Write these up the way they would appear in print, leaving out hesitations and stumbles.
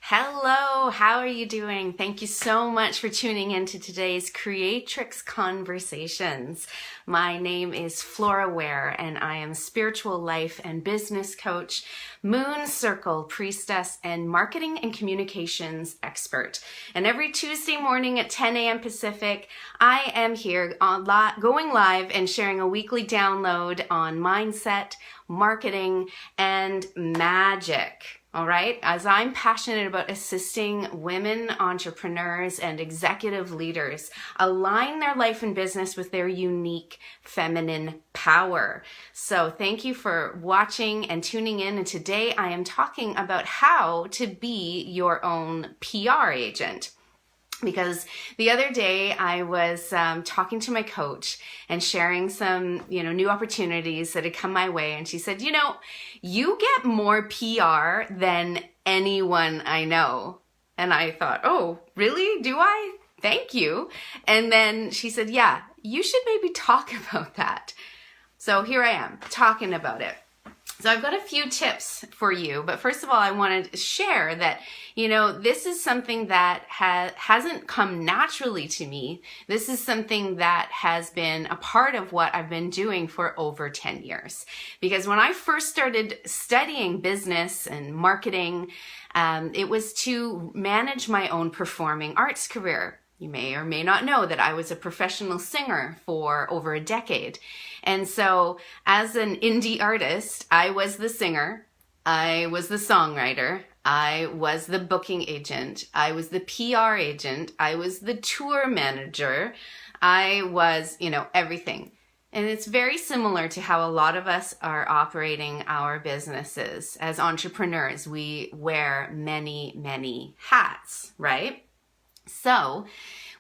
Hello, how are you doing? Thank you so much for tuning into today's Creatrix Conversations. My name is Flora Ware, and I am spiritual life and business coach, moon circle priestess, and marketing and communications expert. And every Tuesday morning at 10 a.m. Pacific, I am here going live and sharing a weekly download on mindset, marketing, and magic. All right, as I'm passionate about assisting women entrepreneurs and executive leaders align their life and business with their unique feminine power. So thank you for watching and tuning in. And today I am talking about how to be your own PR agent. Because the other day I was talking to my coach and sharing some, new opportunities that had come my way. And she said, you get more PR than anyone I know. And I thought, oh, really? Do I? Thank you. And then she said, yeah, you should maybe talk about that. So here I am talking about it. So I've got a few tips for you, but first of all, I wanted to share that, this is something that hasn't come naturally to me. This is something that has been a part of what I've been doing for over 10 years. Because when I first started studying business and marketing, it was to manage my own performing arts career. You may or may not know that I was a professional singer for over a decade. And so as an indie artist, I was the singer, I was the songwriter, I was the booking agent, I was the PR agent, I was the tour manager, I was, everything. And it's very similar to how a lot of us are operating our businesses. As entrepreneurs, we wear many, many hats, right? So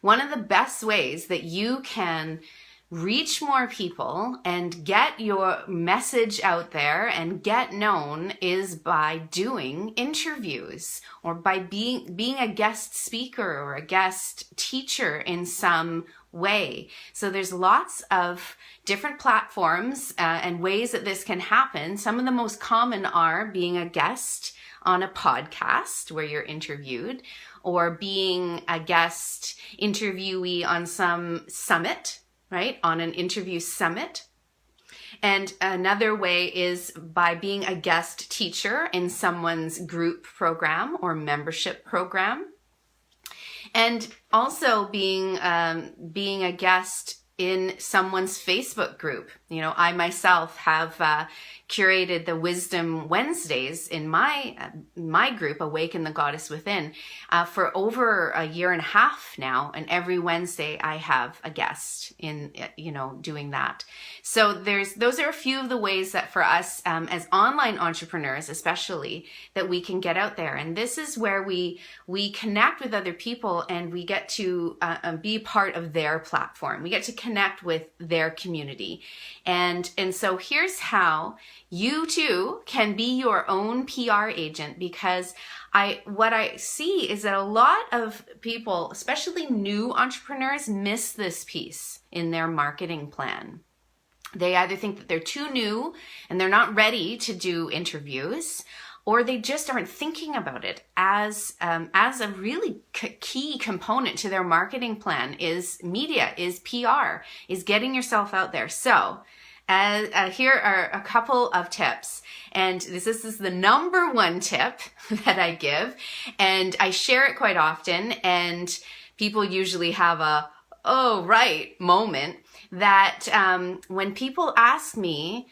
one of the best ways that you can reach more people and get your message out there and get known is by doing interviews or by being a guest speaker or a guest teacher in some way. So there's lots of different platforms and ways that this can happen. Some of the most common are being a guest on a podcast where you're interviewed, or being a guest interviewee on some summit, right? On an interview summit. And another way is by being a guest teacher in someone's group program or membership program. And also being a guest in someone's Facebook group. I myself have curated the Wisdom Wednesdays in my group, Awaken the Goddess Within, for over a year and a half now. And every Wednesday I have a guest in, doing that. So those are a few of the ways that for us as online entrepreneurs, especially, that we can get out there. And this is where we connect with other people and we get to be part of their platform. We get to connect with their community. And so here's how you too can be your own PR agent, because what I see is that a lot of people, especially new entrepreneurs, miss this piece in their marketing plan. They either think that they're too new and they're not ready to do interviews, or they just aren't thinking about it as a really key component to their marketing plan. Is media, is PR, is getting yourself out there. So here are a couple of tips. And this is the number one tip that I give. And I share it quite often. And people usually have a, oh, right moment that when people ask me,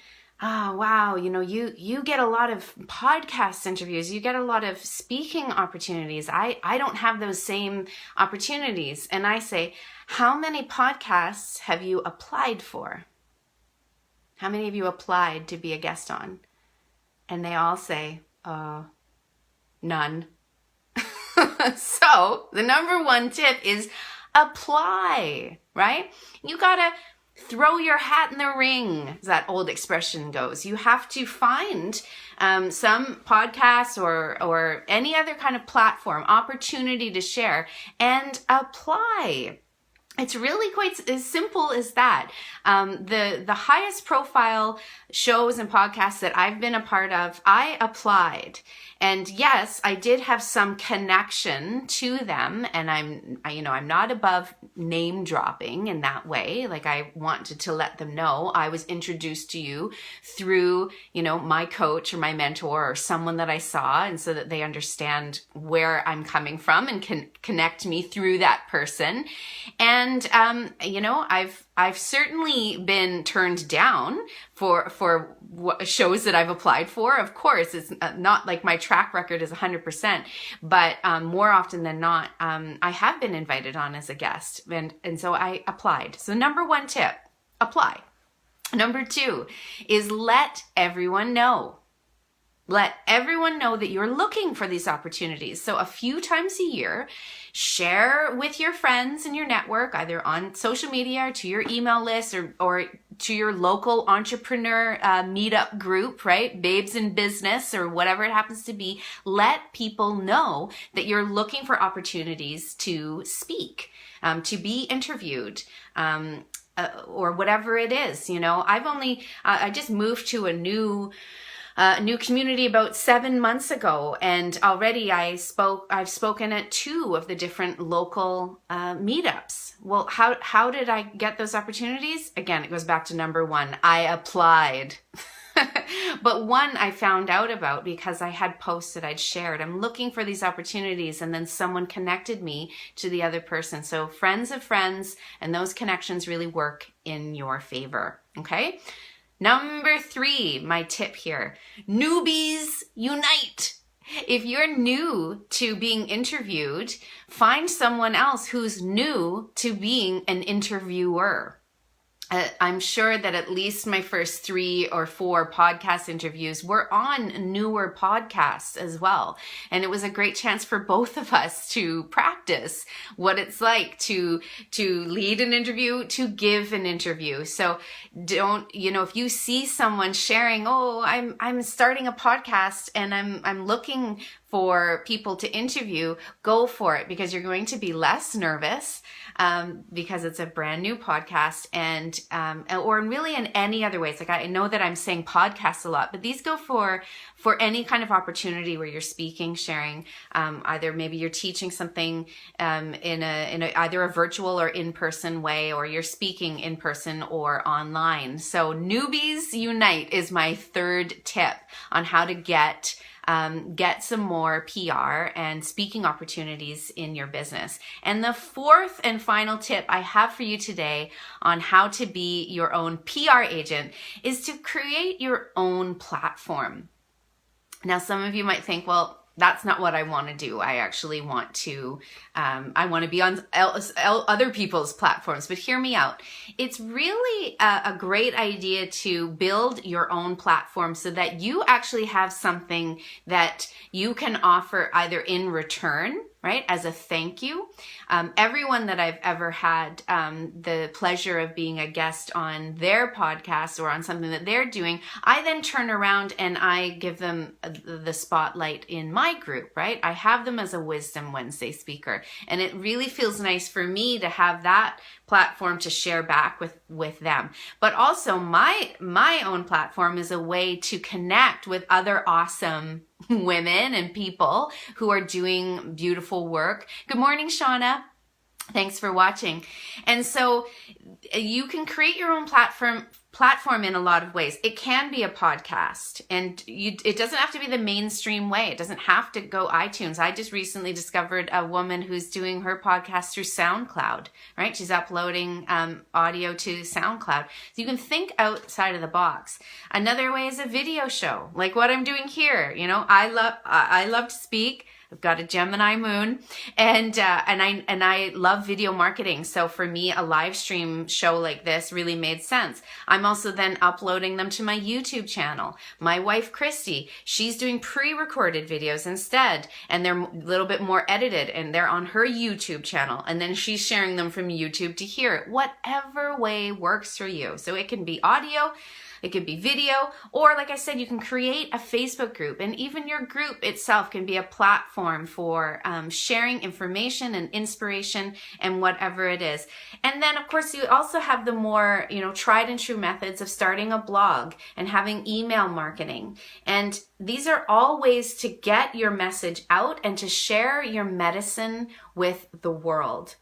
oh, wow, you get a lot of podcast interviews, you get a lot of speaking opportunities. I don't have those same opportunities. And I say, how many podcasts have you applied for? How many of you applied to be a guest on? And they all say, none. So the number one tip is apply, right? You gotta throw your hat in the ring, as that old expression goes. You have to find some podcasts or any other kind of platform, opportunity to share, and apply. It's really quite as simple as that. The highest profile shows and podcasts that I've been a part of, I applied. And yes, I did have some connection to them, and I'm not above name dropping in that way. Like, I wanted to let them know I was introduced to you through, my coach or my mentor or someone that I saw, and so that they understand where I'm coming from and can connect me through that person. And I've certainly been turned down for shows that I've applied for. Of course, it's not like my track record is 100%, but more often than not, I have been invited on as a guest, and so I applied. So number 1 tip, apply. Number 2 is let everyone know. Let everyone know that you're looking for these opportunities. So a few times a year, share with your friends in your network, either on social media or to your email list or to your local entrepreneur meetup group, right? Babes in Business or whatever it happens to be. Let people know that you're looking for opportunities to speak, to be interviewed, or whatever it is. I just moved to a new community about 7 months ago, and already I've spoken at 2 of the different local meetups. Well, how did I get those opportunities? Again, it goes back to number 1. I applied. But one I found out about because I had posts that I'd shared. I'm looking for these opportunities, and then someone connected me to the other person. So friends of friends, and those connections really work in your favor. Okay? Number 3, my tip here, newbies unite. If you're new to being interviewed, find someone else who's new to being an interviewer. I'm sure that at least my first 3 or 4 podcast interviews were on newer podcasts as well. And it was a great chance for both of us to practice what it's like to lead an interview, to give an interview. So if you see someone sharing, I'm starting a podcast and I'm looking for people to interview, go for it, because you're going to be less nervous because it's a brand new podcast, and or really in any other ways. Like, I know that I'm saying podcasts a lot, but these go for any kind of opportunity where you're speaking, sharing, either maybe you're teaching something in either a virtual or in-person way, or you're speaking in person or online. So newbies unite is my 3rd tip on how to get some more PR and speaking opportunities in your business. And the 4th and final tip I have for you today on how to be your own PR agent is to create your own platform. Now, some of you might think, well, that's not what I want to do. I actually want to, I want to be on other people's platforms, but hear me out. It's really a great idea to build your own platform so that you actually have something that you can offer either in return, right, as a thank you. Everyone that I've ever had the pleasure of being a guest on their podcast or on something that they're doing, I then turn around and I give them the spotlight in my group, right? I have them as a Wisdom Wednesday speaker, and it really feels nice for me to have that platform to share back with them. But also my own platform is a way to connect with other awesome women and people who are doing beautiful work. Good morning, Shauna. Thanks for watching. And so you can create your own platform in a lot of ways. It can be a podcast, and it doesn't have to be the mainstream way. It doesn't have to go iTunes. I just recently discovered a woman who's doing her podcast through SoundCloud, right? She's uploading audio to SoundCloud. So you can think outside of the box. Another way is a video show, like what I'm doing here. I love to speak. I've got a Gemini moon, and I love video marketing. So for me, a live stream show like this really made sense. I'm also then uploading them to my YouTube channel. My wife, Christy, she's doing pre-recorded videos instead, and they're a little bit more edited, and they're on her YouTube channel. And then she's sharing them from YouTube to here. Whatever way works for you. So it can be audio, it could be video, or like I said, you can create a Facebook group, and even your group itself can be a platform for sharing information and inspiration and whatever it is. And then of course you also have the more, tried and true methods of starting a blog and having email marketing. And these are all ways to get your message out and to share your medicine with the world.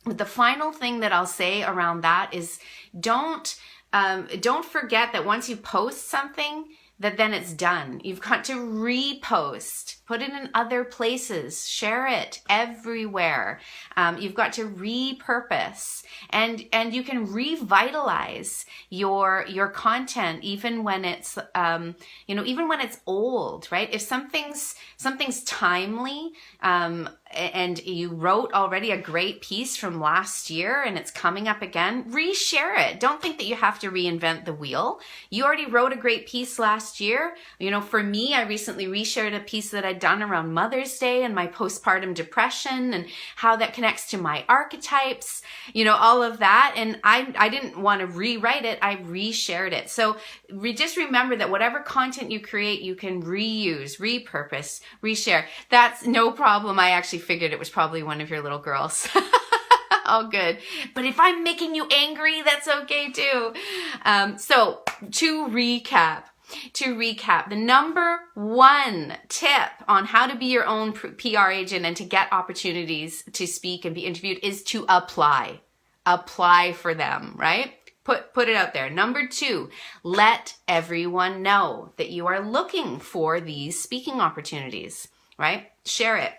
But the final thing that I'll say around that is don't forget that once you post something, that then it's done. You've got to repost, put it in other places, share it everywhere. You've got to repurpose, and you can revitalize your content even when it's even when it's old, right? If something's timely, and you wrote already a great piece from last year and it's coming up again, reshare it. Don't think that you have to reinvent the wheel. You already wrote a great piece last year. For me, I recently reshared a piece that I'd done around Mother's Day and my postpartum depression and how that connects to my archetypes, all of that. And I didn't want to rewrite it. I reshared it. So just remember that whatever content you create, you can reuse, repurpose, reshare. That's no problem. I actually figured it was probably one of your little girls. All good. But if I'm making you angry, that's okay too. So to recap, the number one tip on how to be your own PR agent and to get opportunities to speak and be interviewed is to apply. Apply for them, right? Put it out there. Number two, let everyone know that you are looking for these speaking opportunities, right? Share it.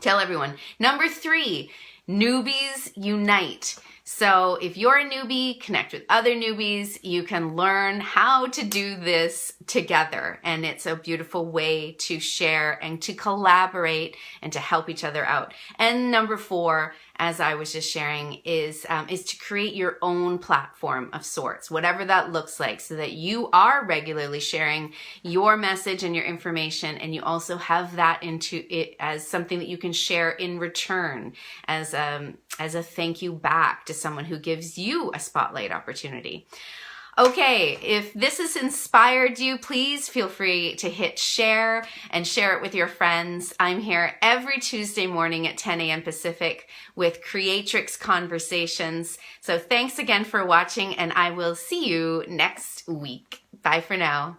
Tell everyone. Number three, newbies unite. So if you're a newbie, connect with other newbies. You can learn how to do this together. And it's a beautiful way to share and to collaborate and to help each other out. And number four, as I was just sharing, is to create your own platform of sorts, whatever that looks like, so that you are regularly sharing your message and your information, and you also have that into it as something that you can share in return as a thank you back to someone who gives you a spotlight opportunity. Okay, if this has inspired you, please feel free to hit share and share it with your friends. I'm here every Tuesday morning at 10 a.m. Pacific with Creatrix Conversations. So thanks again for watching, and I will see you next week. Bye for now.